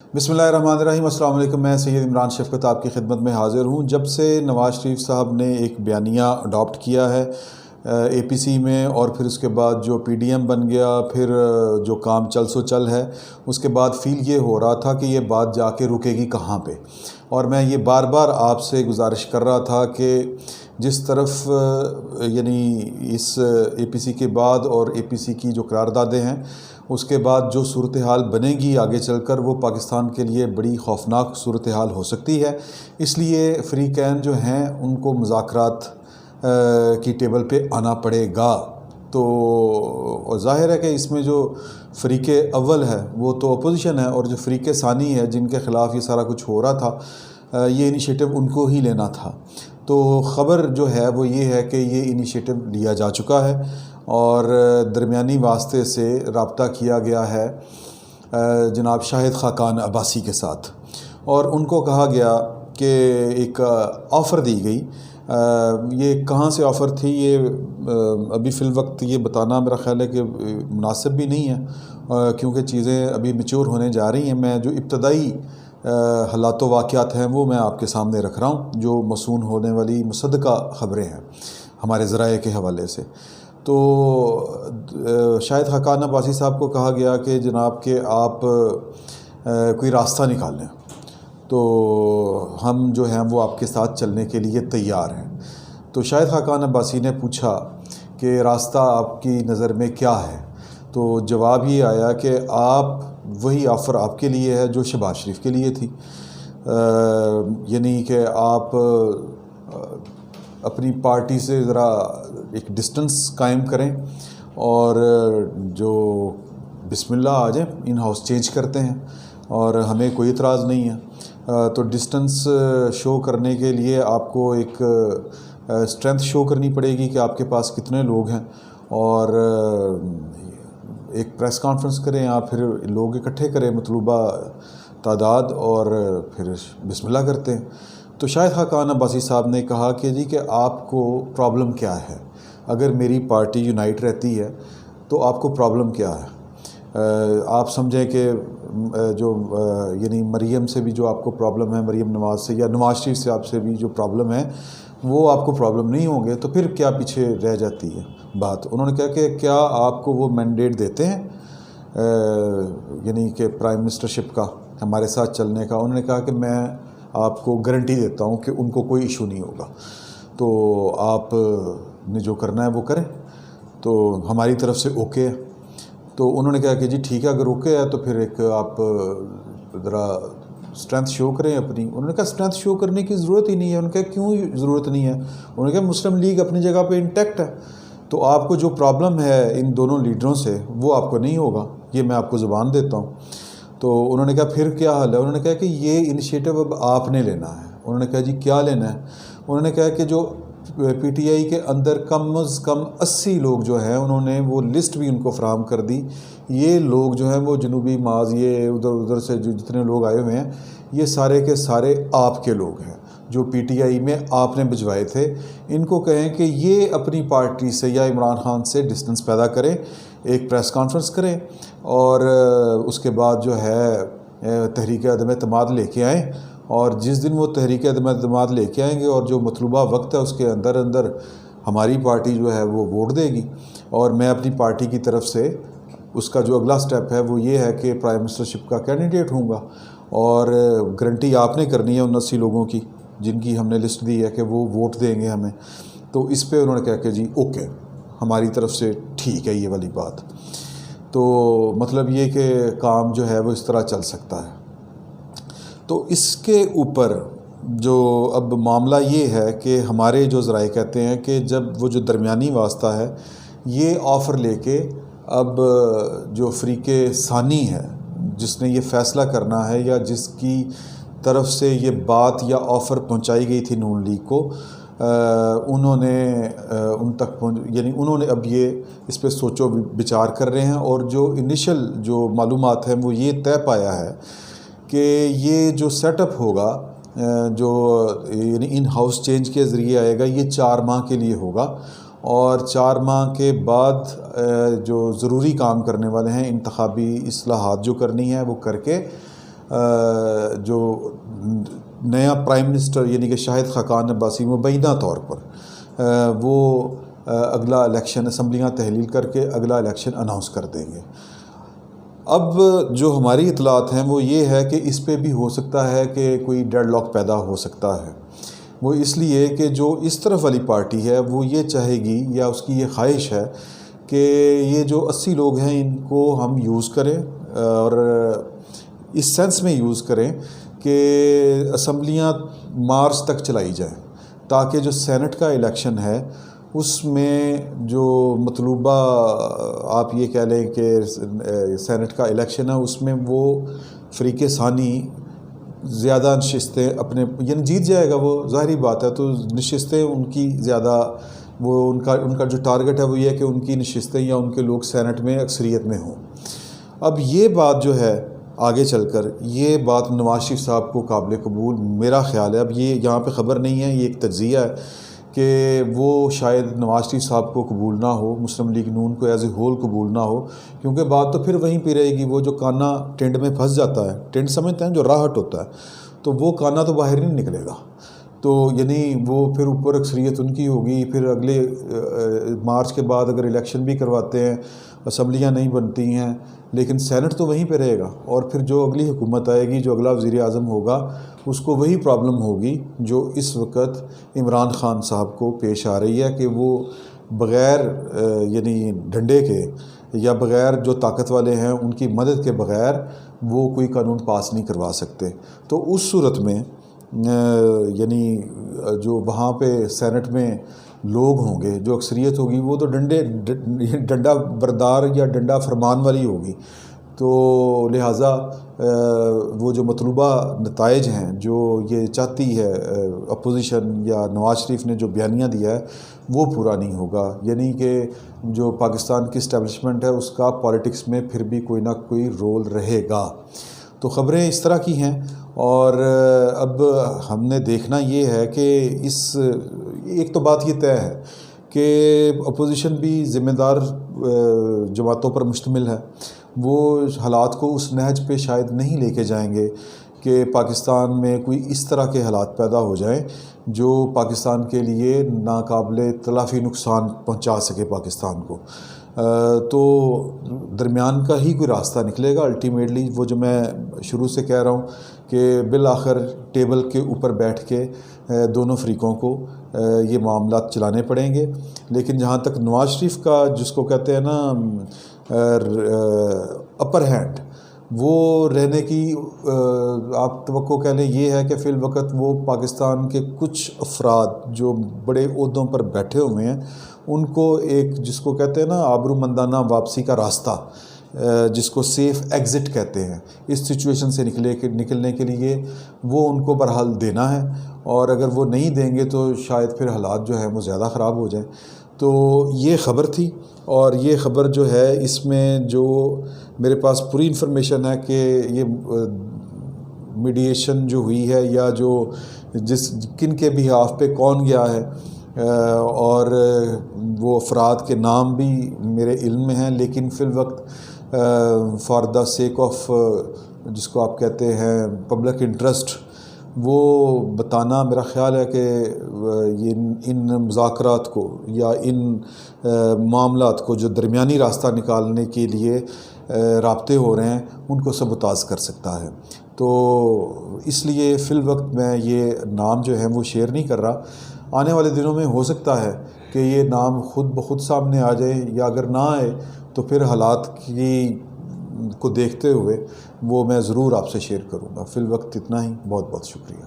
बिस्मिल्लाहिर्रहमानिर्रहीम। अस्सलाम वालेकुम। मैं सैयद इमरान शफ़क़त आपकी खिदमत में हाज़िर हूँ। जब से नवाज़ शरीफ साहब ने एक बयानिया अडॉप्ट किया है APC में, और फिर उसके बाद जो PDM बन गया, फिर जो काम चल सो चल है, उसके बाद फ़ील ये हो रहा था कि ये बात जाके रुकेगी कहाँ पे। और मैं ये बार बार आपसे गुजारिश कर रहा था कि जिस तरफ यानी इस APC के बाद और APC की जो करारदादें हैं, उसके बाद जो सूरत हाल बनेगी आगे चलकर, वो पाकिस्तान के लिए बड़ी ख़ौफनाक सूरत हाल हो सकती है। इसलिए फ़रीक़ैन जो हैं उनको मुज़ाकरात की टेबल पे आना पड़ेगा। तो ज़ाहिर है कि इसमें जो फ़रीक़ अव्वल है वो तो अपोजिशन है, और जो फ़रीक़ सानी है जिनके ख़िलाफ़ ये सारा कुछ हो रहा था, ये इनिशिएटिव उनको ही लेना था। तो ख़बर जो है वो ये है कि ये इनिशिएटिव लिया जा चुका है और दरमियानी वास्ते से रब्ता किया गया है जनाब शाहिद खाकान अब्बासी के साथ, और उनको कहा गया कि एक ऑफ़र दी गई। ये कहाँ से ऑफ़र थी ये अभी फ़िल वक्त ये बताना मेरा ख़्याल है कि मुनासिब भी नहीं है, क्योंकि चीज़ें अभी मैच्योर होने जा रही हैं। मैं जो इब्तदाई हालात व वाक़यात हैं वो मैं आपके सामने रख रहा हूँ, जो मसून होने वाली मुसद्दक़ा ख़बरें हैं हमारे ज़राए के हवाले से। तो शाहिद खाकान अब्बासी साहब को कहा गया कि जनाब के आप कोई रास्ता निकाल लें, तो हम जो हैं वो आपके साथ चलने के लिए तैयार हैं। तो शाहिद खाकान अब्बासी ने पूछा कि रास्ता आपकी नज़र में क्या है। तो जवाब ये आया कि आप वही ऑफ़र आपके लिए है जो शहबाज शरीफ के लिए थी, यानी कि आप अपनी पार्टी से ज़रा एक डिस्टेंस कायम करें और जो बिस्मिल्लाह आ जाए, इन हाउस चेंज करते हैं और हमें कोई इतराज़ नहीं है। तो डिस्टेंस शो करने के लिए आपको एक स्ट्रेंथ शो करनी पड़ेगी कि आपके पास कितने लोग हैं, और एक प्रेस कॉन्फ्रेंस करें या फिर लोग इकट्ठे करें मतलूबा तादाद, और फिर बिस्मिल्लाह करते हैं। तो शाहिद खाकान अब्बासी साहब ने कहा कि जी कि आपको प्रॉब्लम क्या है, अगर मेरी पार्टी यूनाइट रहती है तो आपको प्रॉब्लम क्या है। आप समझें कि जो यानी मरीम से भी जो आपको प्रॉब्लम है, मरीम नवाज़ से या नवाज़ शरीफ से आपसे भी जो प्रॉब्लम है वो आपको प्रॉब्लम नहीं होंगे, तो फिर क्या पीछे रह जाती है बात। उन्होंने कहा कि क्या आपको वो मैंडेट देते हैं यानी कि प्राइम मिनिस्टरशिप का हमारे साथ चलने का। उन्होंने कहा कि मैं आपको गारंटी देता हूँ कि उनको कोई इशू नहीं होगा, तो आप ने जो करना है वो करें, तो हमारी तरफ से ओके है। तो उन्होंने कहा कि जी ठीक है, अगर ओके है तो फिर एक आप ज़रा स्ट्रेंथ शो करें अपनी। उन्होंने कहा स्ट्रेंथ शो करने की ज़रूरत ही नहीं है। उन्होंने कहा क्यों ज़रूरत नहीं है। उन्होंने कहा मुस्लिम लीग अपनी जगह पे इंटैक्ट है, तो आपको जो प्रॉब्लम है इन दोनों लीडरों से वो आपको नहीं होगा, ये मैं आपको ज़ुबान देता हूँ। तो उन्होंने कहा फिर क्या हल है। उन्होंने कहा कि ये इनिशिएटिव अब आपने लेना है। उन्होंने कहा जी क्या लेना है। उन्होंने कहा कि जो PTI के अंदर कम अज़ कम 80 लोग जो हैं, उन्होंने वो लिस्ट भी उनको फराहम कर दी। ये लोग जो हैं वो जनूबी माज, ये उधर उधर से जो जितने लोग आए हुए हैं, ये सारे के सारे आपके लोग हैं जो PTI में आपने भिजवाए थे। इनको कहें कि ये अपनी पार्टी से या इमरान खान से डिस्टेंस पैदा करें, एक प्रेस कॉन्फ्रेंस करें, और उसके बाद जो है तहरीक अदम एतमाद लेके आएँ, और जिस दिन वो तहरीक अदम एतमाद लेके आएंगे और जो मतलूबा वक्त है उसके अंदर अंदर हमारी पार्टी जो है वो वोट देगी, और मैं अपनी पार्टी की तरफ से उसका जो अगला स्टेप है वो ये है कि प्राइम मिनिस्टरशिप का कैंडिडेट होऊंगा, और गारंटी आपने करनी है उन 80 लोगों की जिनकी हमने लिस्ट दी है कि वो वोट देंगे हमें। तो इस पे उन्होंने कहा कि जी ओके, हमारी तरफ से ठीक है ये वाली बात। तो मतलब ये कि काम जो है वो इस तरह चल सकता है। तो इसके ऊपर जो अब मामला ये है कि हमारे जो ज़राए कहते हैं कि जब वो जो दरमियानी वास्ता है ये ऑफ़र लेके अब जो फ़रीक़ सानी है जिसने ये फ़ैसला करना है या जिसकी तरफ से ये बात या ऑफ़र पहुंचाई गई थी नून लीग को, उन्होंने उन तक यानी उन्होंने अब ये इस पे सोचो विचार कर रहे हैं, और जो इनिशियल जो मालूमात हैं वो ये तय पाया है कि ये जो सेटअप होगा जो यानी इन हाउस चेंज के ज़रिए आएगा, ये 4 माह के लिए होगा, और 4 माह के बाद जो ज़रूरी काम करने वाले हैं, इंतखाबी इस्लाहात जो करनी है वो करके جو نیا پرائم منسٹر یعنی کہ شاہد خاقان عباسی مبینہ طور پر وہ اگلا الیکشن اسمبلیاں تحلیل کر کے اگلا الیکشن اناؤنس کر دیں گے۔ اب جو ہماری اطلاعات ہیں وہ یہ ہے کہ اس پہ بھی ہو سکتا ہے کہ کوئی ڈیڈ لاک پیدا ہو سکتا ہے۔ وہ اس لیے کہ جو اس طرف والی پارٹی ہے وہ یہ چاہے گی یا اس کی یہ خواہش ہے کہ یہ جو 80 لوگ ہیں ان کو ہم یوز کریں، اور اس سینس میں یوز کریں کہ اسمبلیاں مارچ تک چلائی جائیں، تاکہ جو سینٹ کا الیکشن ہے اس میں جو مطلوبہ آپ یہ کہہ لیں کہ سینٹ کا الیکشن ہے اس میں وہ فریق ثانی زیادہ نشستیں اپنے یعنی جیت جائے گا، وہ ظاہری بات ہے، تو نشستیں ان کی زیادہ وہ ان کا جو ٹارگٹ ہے وہ یہ ہے کہ ان کی نشستیں یا ان کے لوگ سینٹ میں اکثریت میں ہوں۔ اب یہ بات جو ہے آگے چل کر یہ بات نواز شریف صاحب کو قابل قبول میرا خیال ہے، اب یہ یہاں پہ خبر نہیں ہے، یہ ایک تجزیہ ہے کہ وہ شاید نواز شریف صاحب کو قبول نہ ہو، مسلم لیگ نون کو ایز اے ہول قبول نہ ہو، کیونکہ بات تو پھر وہیں پہ رہے گی، وہ جو کانا ٹینڈ میں پھنس جاتا ہے، ٹینڈ سمجھتے ہیں جو راہٹ ہوتا ہے، تو وہ کانا تو باہر نہیں نکلے گا، تو یعنی وہ پھر اوپر اکثریت ان کی ہوگی، پھر اگلے مارچ کے بعد اگر الیکشن بھی کرواتے ہیں اسمبلیاں نہیں بنتی ہیں لیکن سینٹ تو وہیں پہ رہے گا، اور پھر جو اگلی حکومت آئے گی، جو اگلا وزیر اعظم ہوگا، اس کو وہی پرابلم ہوگی جو اس وقت عمران خان صاحب کو پیش آ رہی ہے کہ وہ بغیر یعنی ڈنڈے کے یا بغیر جو طاقت والے ہیں ان کی مدد کے بغیر وہ کوئی قانون پاس نہیں کروا سکتے۔ تو اس صورت میں یعنی جو وہاں پہ سینٹ میں لوگ ہوں گے، جو اکثریت ہوگی وہ تو ڈنڈا بردار یا ڈنڈا فرمان والی ہوگی، تو لہٰذا وہ جو مطلوبہ نتائج ہیں جو یہ چاہتی ہے اپوزیشن یا نواز شریف نے جو بیانیہ دیا ہے وہ پورا نہیں ہوگا، یعنی کہ جو پاکستان کی اسٹیبلشمنٹ ہے اس کا پالیٹکس میں پھر بھی کوئی نہ کوئی رول رہے گا۔ تو خبریں اس طرح کی ہیں، اور اب ہم نے دیکھنا یہ ہے کہ ایک تو بات یہ طے ہے کہ اپوزیشن بھی ذمہ دار جماعتوں پر مشتمل ہے، وہ حالات کو اس نہج پہ شاید نہیں لے کے جائیں گے کہ پاکستان میں کوئی اس طرح کے حالات پیدا ہو جائیں جو پاکستان کے لیے ناقابل تلافی نقصان پہنچا سکے پاکستان کو۔ تو درمیان کا ہی کوئی راستہ نکلے گا الٹیمیٹلی، وہ جو میں شروع سے کہہ رہا ہوں کہ بالآخر ٹیبل کے اوپر بیٹھ کے دونوں فریقوں کو یہ معاملات چلانے پڑیں گے۔ لیکن جہاں تک نواز شریف کا جس کو کہتے ہیں نا اپر ہینڈ، وہ رہنے کی آپ توقع کہہ لیں یہ ہے کہ فی الوقت وہ پاکستان کے کچھ افراد جو بڑے عہدوں پر بیٹھے ہوئے ہیں ان کو ایک جس کو کہتے ہیں نا آبرومندانہ واپسی کا راستہ، جس کو سیف ایگزٹ کہتے ہیں، اس سچویشن سے نکلنے کے لیے وہ ان کو بہرحال دینا ہے، اور اگر وہ نہیں دیں گے تو شاید پھر حالات جو ہیں وہ زیادہ خراب ہو جائیں۔ تو یہ خبر تھی، اور یہ خبر جو ہے اس میں جو میرے پاس پوری انفارمیشن ہے کہ یہ میڈیشن جو ہوئی ہے یا جو کن کے بہاف پہ کون گیا ہے، اور وہ افراد کے نام بھی میرے علم میں ہیں، لیکن فی الوقت فار دا سیک آف جس کو آپ کہتے ہیں پبلک انٹرسٹ وہ بتانا میرا خیال ہے کہ ان مذاکرات کو یا ان معاملات کو جو درمیانی راستہ نکالنے کے لیے رابطے ہو رہے ہیں ان کو سبوتاژ کر سکتا ہے۔ تو اس لیے فی الوقت میں یہ نام جو ہیں وہ شیئر نہیں کر رہا، آنے والے دنوں میں ہو سکتا ہے کہ یہ نام خود بخود سامنے آ جائے، یا اگر نہ آئے تو پھر حالات کو دیکھتے ہوئے وہ میں ضرور آپ سے شیئر کروں گا۔ فی الوقت اتنا ہی، بہت بہت شکریہ۔